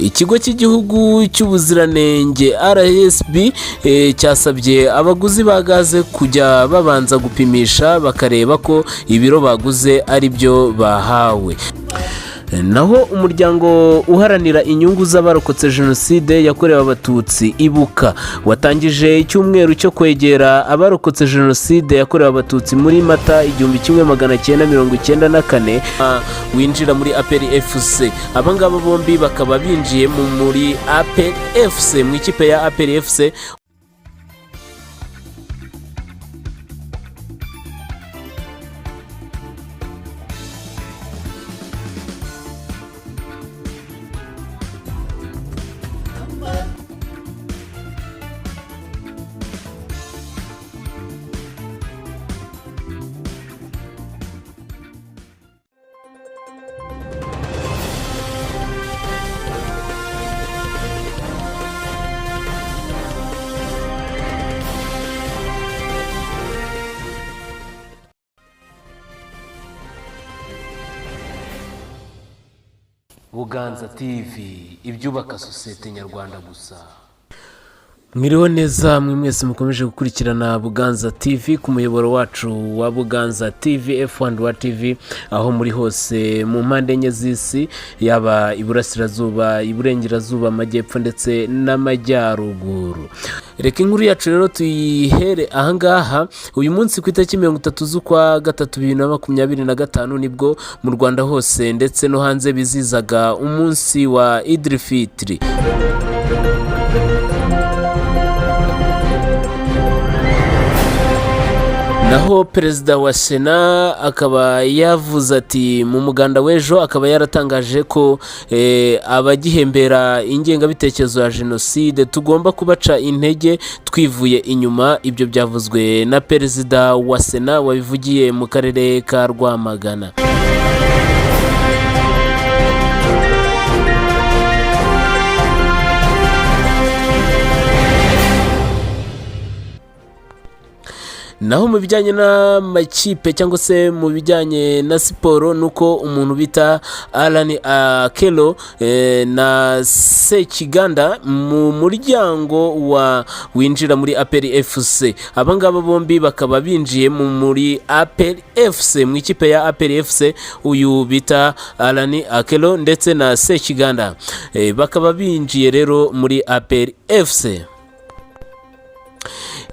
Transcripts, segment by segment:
Ikigo cy'igihugu cy'ubuziranenge RSB cyasabye abaguzi ba gaze kujya babanza gupimisha bakareba ko ibiro baguze ari byo bahawe. Naho umuryango uharanira inyungu z'abarokotse jenoside yakorewe abatutsi ibuka watangije icyumweru cyo kwegera abarokotse jenoside yakorewe abatutsi muri Mata 1994 winjira muri APR FC. Abangaba bombi bakaba binjiye muri APR FC mu ikipe ya APR FC. Buganza TV, ibyubaka sosiyete nyarwanda gusa. Mwiriwe neza mwe mwese mukomeje gukurikirana Buganza TV ku muyoboro wacu wa Buganza TV F1 wa TV, aho muri hose mu mpande enye z'isi, yaba iburasirazuba, iburengerazuba, amajyepfo ndetse n'amajyaruguru. Reka inkuru yacu rero tuyihere ahangaha. Uyu munsi ku itariki 30 z'ukwa gatatu 2025 nibwo mu Rwanda hose ndetse no hanze bizizaga umunsi wa Eid Fitr. Naho perezida wa Sena akaba yavuze ati mu muganda w'ejo akaba yaratangaje ko abagihembera ingengabitekerezo ya jenoside tugomba kubaca intege twivuye inyuma. Ibyo byavuzwe na perezida wa Sena wabivugiye mu karere ka Rwamagana. Naho mu bijyanye n'amakipe cyangwa se mu bijyanye na siporo, nuko umuntu bita Alan Akelo na Sekiganda mu muryango winjira muri APR FC. Abangaba bombi bakaba binjiye muri APR FC mu ikipe ya APR FC. Uyu bita Alan Akelo ndetse na Sekiganda bakaba binjiye rero muri APR FC.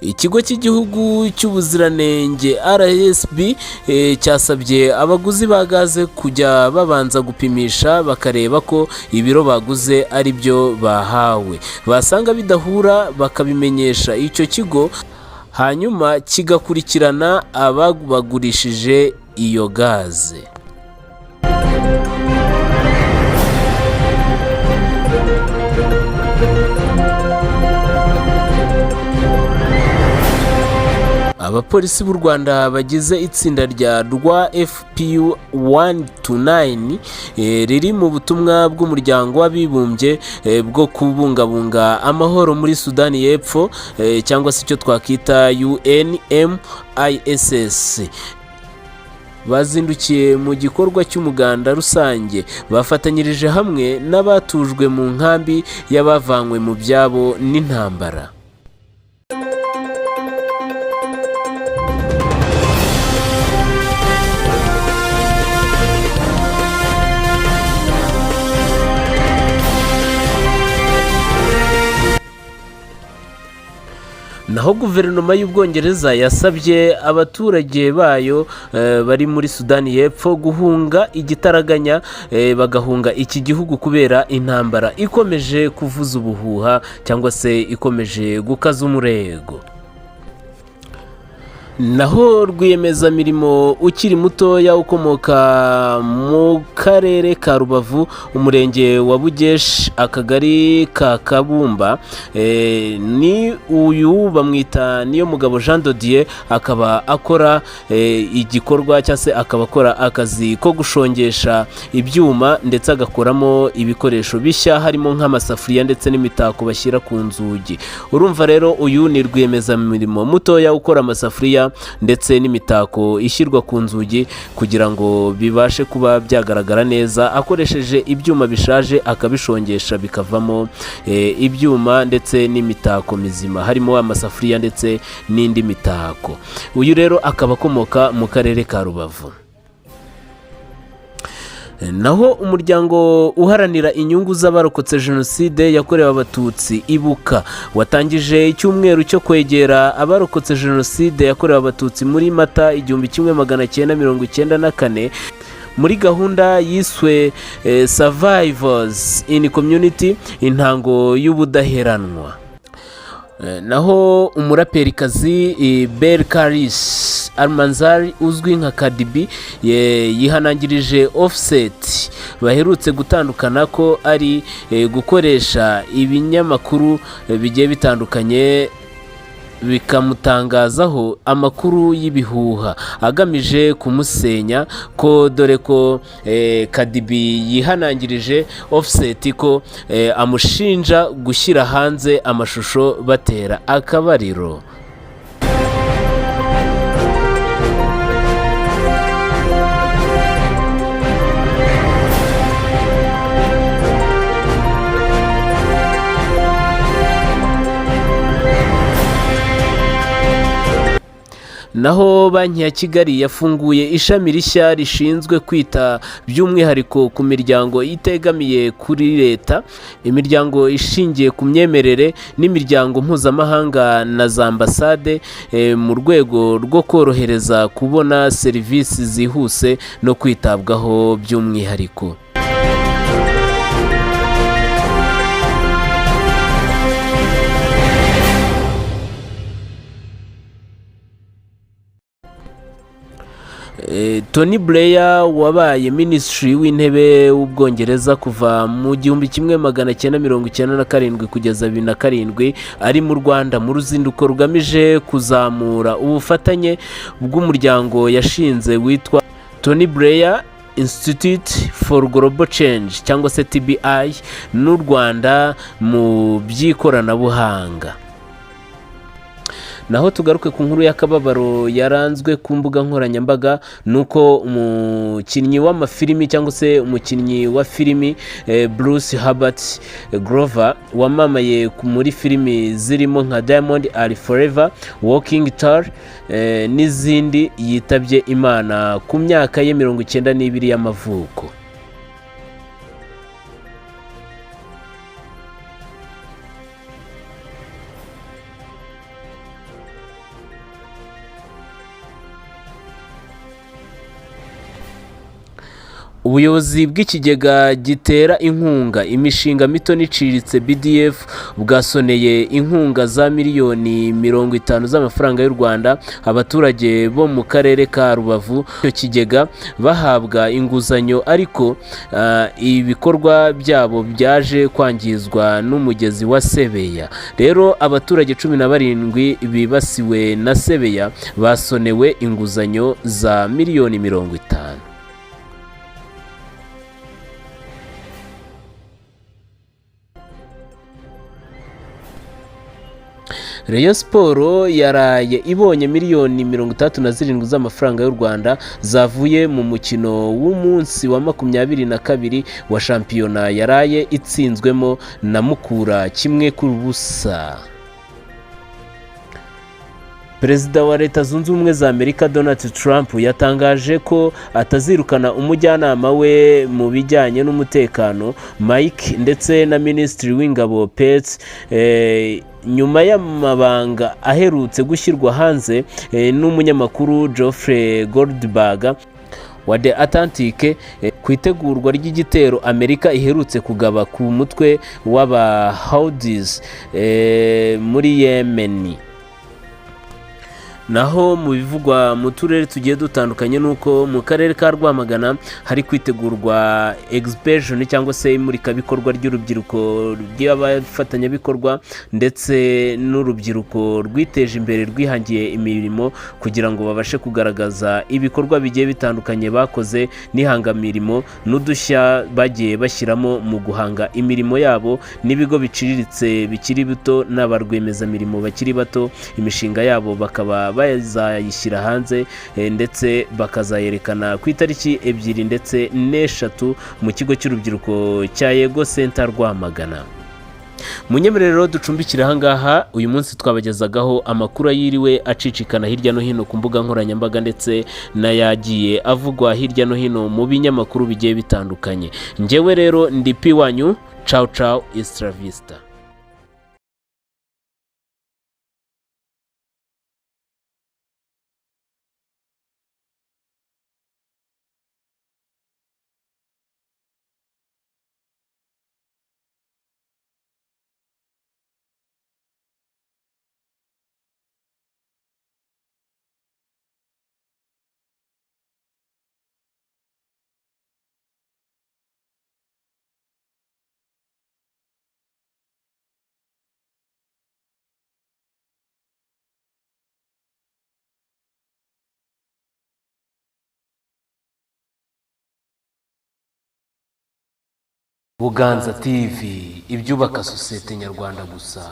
Ikigo cy'igihugu cy'ubuziranenge RSB cyasabye abaguzi ba gaze kujya babanza gupimisha bakareba ko ibiro baguze ari byo bahawe. Basanga bidahura bakabimenyesha icyo kigo, hanyuma kigakurikirana abagurishije iyo gaze. Abapolisi b'u Rwanda bagize itsinda rwa FPU 129 riri mu butumwa bw'umuryango w'abibumbye bwo kubungabunga amahoro muri Sudani y'Epfo, cyangwa se icyo twakita UNMISS. Bazindukiye mu gikorwa cy'umuganda rusange, bafatanyirije hamwe n'abatujwe mu nkambi y'abavanywe mu byabo n'intambara. Naho guverinoma y'Ubwongereza yasabye abaturage bayo bari muri Sudani y'Epfo guhunga igitaraganya, bagahunga iki gihugu kubera intambara ikomeje kuvuza ubuhuha cyangwa se ikomeje gukaza umurego. Naho rwiyemezamirimo ukiri mutoya ukomoka mu karere ka Rubavu, umurenge wa Bugeshi, akagari ka Kabumba, ni uyu bamwita Niyomugabo Jean Dodier, akaba akora igikorwa cyangwa se akaba akora akazi ko gushongesha ibyuma ndetse agakoramo ibikoresho bishya harimo nk'amasafuriya ndetse n'imitako bashyira ku nzugi. Urumva rero uyu ni rwiyemezamirimo mutoya ukora amasafuriya n'amasafuriya ndetse n'imitako ishyirwa ku nzugi kugira ngo bibashe kuba byagaragara neza, akoresheje ibyuma bishaje akabishongesha bikavamo ibyuma ndetse n'imitako mizima, harimo amasafuriya ndetse n'indi mitako. Uyu rero akaba akomoka mu karere ka Rubavu. Naho umuryango uharanira inyungu z'abarokotse jenoside yakorewe abatutsi Ibuka watangije icyumweru cyo kwegera abarokotse jenoside yakorewe abatutsi muri Mata 1994 muri gahunda yiswe Survivors in Community, intango y'ubudaheranwa. Naho umuraperikazi Belcaris Almanzari uzwi nka Cardi B yihanangirije Offset baherutse gutandukana ko ari gukoresha ibinyamakuru bigiye bitandukanye bikamutangazaho amakuru y'ibihuha agamije kumusenya, ko dore ko Cardi B yihanangirije Offset ko amushinja gushyira hanze amashusho batera akabariro. Naho Banki ya Kigali yafunguye ishami rishya rishinzwe kwita by'umwihariko ku miryango itegamiye kuri leta, imiryango ishingiye ku myemerere n'imiryango mpuzamahanga na za ambasade, mu rwego rwo korohereza kubona serivisi zihuse no kwitabwaho by'umwihariko. Tony Blair wabaye minisitiri w'intebe w'Ubwongereza kuva mu 1997 kugeza 2007 ari mu Rwanda mu ruzinduko rugamije kuzamura ubufatanye bw'umuryango yashinze witwa Tony Blair Institute for Global Change cyangwa se TBI n'u Rwanda mu by'ikoranabuhanga. Naho tugaruke ku nkuru y'akababaro yaranzwe ku mbuga nkoranyambaga, nuko umukinnyi w'amafilimi cyangwa se umukinnyi wa filimi Bruce Herbert Grover wamamaye muri filimi zirimo nka Diamond Are Forever, Walking Tall n'izindi yitabye Imana ku myaka ye 92 y'amavuko. Ubuyobozi bw'ikigega gitera inkunga imishinga mito n'iciriritse BDF bwasoneye inkunga za miliyoni 50 z'amafaranga y'u Rwanda abaturage bo mu karere ka Rubavu. Icyo kigega bahabwa inguzanyo, ariko ibikorwa byabo byaje kwangizwa n'umugezi wa Sebeya. Rero abaturage 17 bibasiwe na Sebeya basonewe inguzanyo za miliyoni 50. Rayon Sport yaraye ibonye miliyoni 37 z'amafaranga y'u Rwanda zavuye mu mukino w'umunsi wa 22 wa shampiyona yaraye itsinzwemo na Mukura 1-0. Perezida wa Leta Zunze Ubumwe za Amerika Donald Trump yatangaje ko atazirukana umujyanama we mu bijyanye n'umutekano Mike ndetse na Minisitiri w'Ingabo Pete nyuma y'amabanga aherutse gushyirwa hanze n'umunyamakuru Geoffrey Goldberg wa The Atlantic ku itegurwa ry'igitero Amerika iherutse kugaba ku mutwe w'aba Houthis muri Yemen. Naho mu bivugwa mu turere tugiye dutandukanye nuko mu karere ka Rwamagana hari kwitegurwa exhibition cyangwa se imurikabikorwa ry'urubyiruko ry'abafatanyabikorwa ndetse n'urubyiruko rwiteje imbere rwihangiye imirimo kugira ngo babashe kugaragaza ibikorwa bigiye bitandukanye bakoze n'ihangamirimo n'udushya bagiye bashyiramo mu guhanga imirimo yabo n'ibigo biciriritse bikiri bito n'abarwemezamirimo bakiri bato. Imishinga yabo bakaba bazayishyira hanze ndetse bakazayerekana ku itariki 2 ndetse n'3 mu kigo cy'urubyiruko cya Yego Center Rwamagana. Munyemerero ducumbikira ahangaha uyu munsi twabagezagaho amakuru yiriwe acicikana hirya no hino ku mbuga nkoranyambaga ndetse n'ayagiye avugwa hirya no hino mu binyamakuru bigiye bitandukanye. Njyewe rero ndi P wanyu, ciao ciao, extra vista. Buganza TV, ibyubaka sosiyete nyarwanda gusa.